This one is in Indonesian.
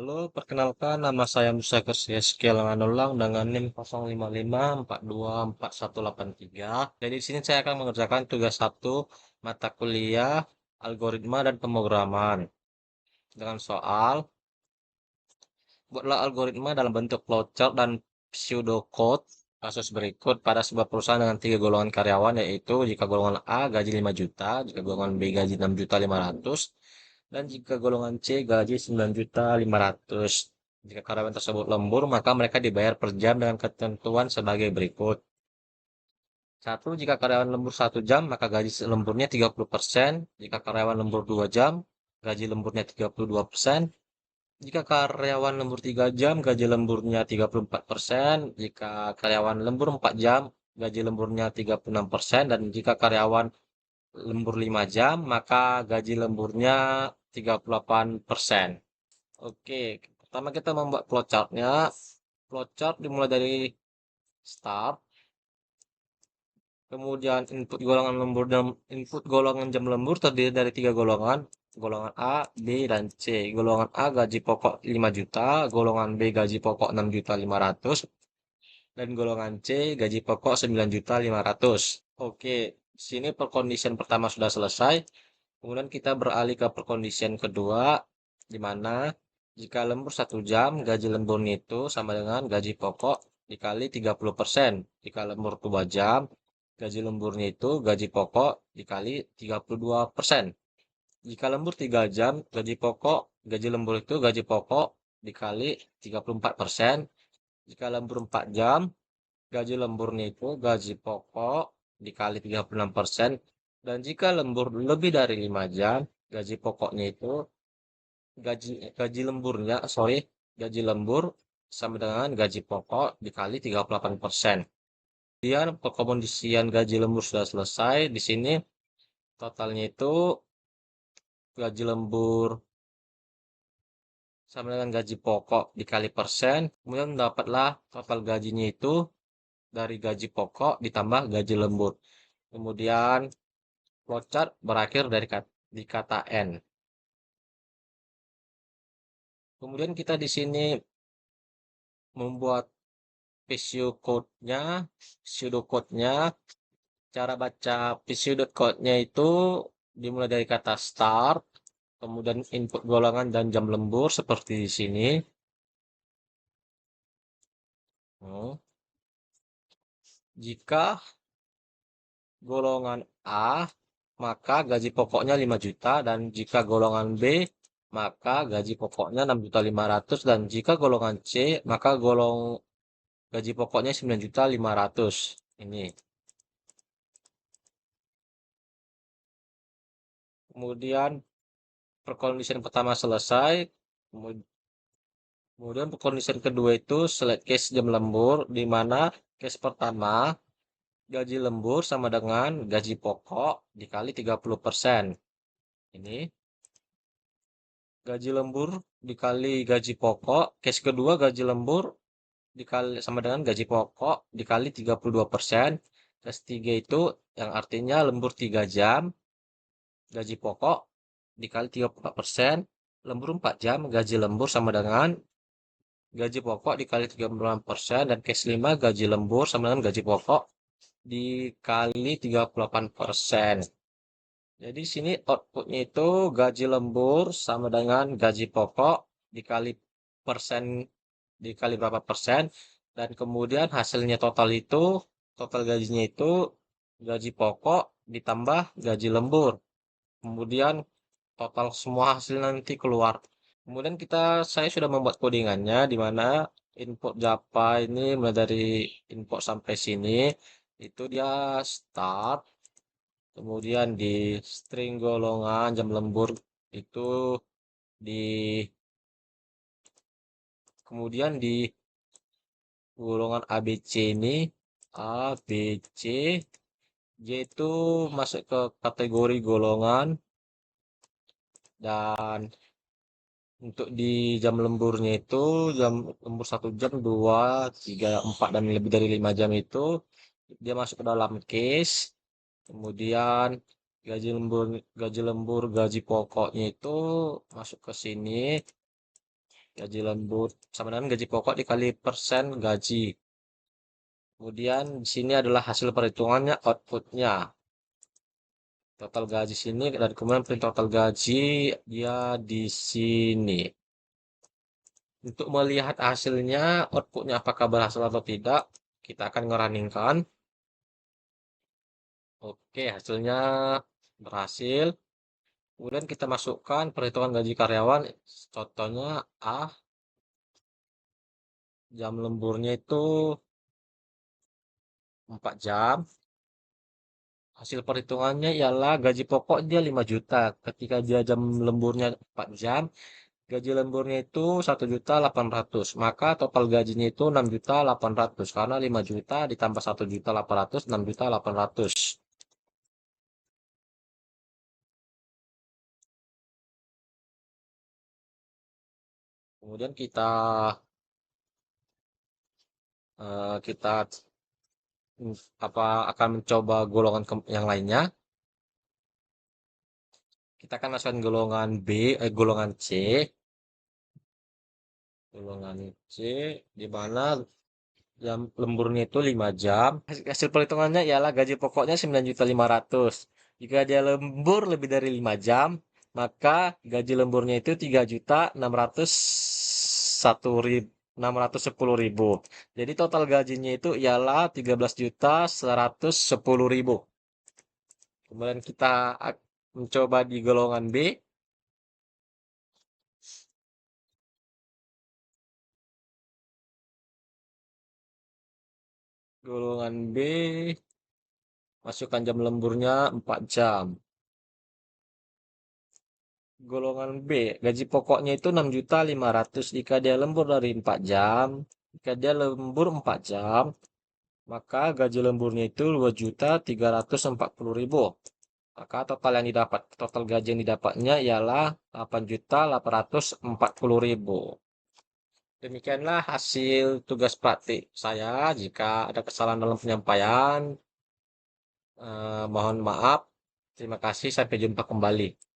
Halo, perkenalkan nama saya Musa Kersiaskiel Ulang dengan NIM 0554244183. Jadi di sini saya akan mengerjakan tugas satu mata kuliah algoritma dan pemrograman dengan soal buatlah algoritma dalam bentuk flowchart dan pseudocode kasus berikut pada sebuah perusahaan dengan tiga golongan karyawan, yaitu jika golongan A gaji 5 juta, jika golongan B gaji 6.500.000, dan jika golongan C gaji 9.500.000. Jika karyawan tersebut lembur, maka mereka dibayar per jam dengan ketentuan sebagai berikut. Satu, jika karyawan lembur 1 jam, maka gaji lemburnya 30%. Jika karyawan lembur 2 jam, gaji lemburnya 32%. Jika karyawan lembur 3 jam, gaji lemburnya 34%. Jika karyawan lembur 4 jam, gaji lemburnya 36%. Dan jika karyawan lembur 5 jam, maka gaji lemburnya 38%. Oke, pertama kita membuat flowchart-nya. Flowchart dimulai dari start, kemudian input golongan lembur dan input golongan jam lembur terdiri dari tiga golongan, golongan A, B, dan C. Golongan A gaji pokok 5 juta, golongan B gaji pokok 6.500.000, dan golongan C gaji pokok 9.500.000. Oke, di sini perkondisian pertama sudah selesai. Kemudian kita beralih ke perkondisian kedua, di mana jika lembur 1 jam, gaji lemburnya itu sama dengan gaji pokok dikali 30%. Jika lembur 2 jam, gaji lemburnya itu gaji pokok dikali 32%. Jika lembur 3 jam, gaji lembur itu gaji pokok dikali 34%. Jika lembur 4 jam, gaji lemburnya itu gaji pokok dikali 36%. Dan jika lembur lebih dari 5 jam, gaji pokoknya itu gaji lembur sama dengan gaji pokok dikali 38%. Kemudian pengkondisian gaji lembur sudah selesai. Di sini totalnya itu gaji lembur sama dengan gaji pokok dikali persen. Kemudian dapatlah total gajinya itu dari gaji pokok ditambah gaji lembur. Kemudian flowchart berakhir di kata N. Kemudian kita di sini membuat pseudocode-nya. Cara baca pseudocode-nya itu dimulai dari kata start, kemudian input golongan dan jam lembur seperti di sini. Hmm. Jika golongan A, maka gaji pokoknya 5 juta, dan jika golongan B, maka gaji pokoknya 6.500.000, dan jika golongan C, maka gaji pokoknya 9.500.000. Ini. Kemudian perkondisian pertama selesai. Kemudian perkondisian kedua itu select case jam lembur, di mana case pertama gaji lembur sama dengan gaji pokok dikali 30%. Ini gaji lembur dikali gaji pokok. Case kedua gaji lembur dikali sama dengan gaji pokok dikali 32%. Case tiga itu yang artinya lembur 3 jam, gaji pokok dikali 34%. Lembur 4 jam, gaji lembur sama dengan gaji pokok dikali 36%, dan case 5 gaji lembur sama dengan gaji pokok dikali 38%. Jadi sini outputnya itu gaji lembur sama dengan gaji pokok dikali persen, dikali berapa persen, dan kemudian hasilnya total gajinya itu gaji pokok ditambah gaji lembur. Kemudian total semua hasil nanti keluar. Kemudian saya sudah membuat codingannya, di mana input Java ini mulai dari input sampai sini itu dia start, kemudian di string golongan jam lembur itu di kemudian di golongan ABC ini A, B, C, J itu masuk ke kategori golongan, dan untuk di jam lemburnya itu jam lembur 1 jam, 2, 3, 4, dan lebih dari 5 jam itu dia masuk ke dalam case. Kemudian gaji lembur, gaji pokoknya itu masuk ke sini. Gaji lembur sama dengan gaji pokok dikali persen gaji. Kemudian di sini adalah hasil perhitungannya, outputnya. Total gaji sini dan kemudian print total gaji dia di sini. Untuk melihat hasilnya, outputnya apakah berhasil atau tidak, kita akan ngeruningkan. Oke, hasilnya berhasil. Kemudian kita masukkan perhitungan gaji karyawan. Contohnya A, jam lemburnya itu 4 jam. Hasil perhitungannya ialah gaji pokok dia 5 juta. Ketika dia jam lemburnya 4 jam, gaji lemburnya itu 1.800.000. Maka total gajinya itu 6.800.000. Karena 5 juta ditambah 1.800.000, 6.800.000. Kemudian kita akan mencoba golongan yang lainnya. Kita akan masukkan golongan C. Golongan C di mana jam lemburnya itu 5 jam. Hasil perhitungannya ialah gaji pokoknya 9.500.000. Jika dia lembur lebih dari 5 jam, maka gaji lemburnya itu 3.610.000. Jadi total gajinya itu ialah 13.110.000. Kemudian kita mencoba di golongan B. Golongan B, masukkan jam lemburnya 4 jam. Golongan B, gaji pokoknya itu 6.500.000 jika dia lembur dari 4 jam. Jika dia lembur 4 jam, maka gaji lemburnya itu 2.340.000. Maka total gaji yang didapatnya ialah 8.840.000. Demikianlah hasil tugas praktik saya. Jika ada kesalahan dalam penyampaian, mohon maaf. Terima kasih, sampai jumpa kembali.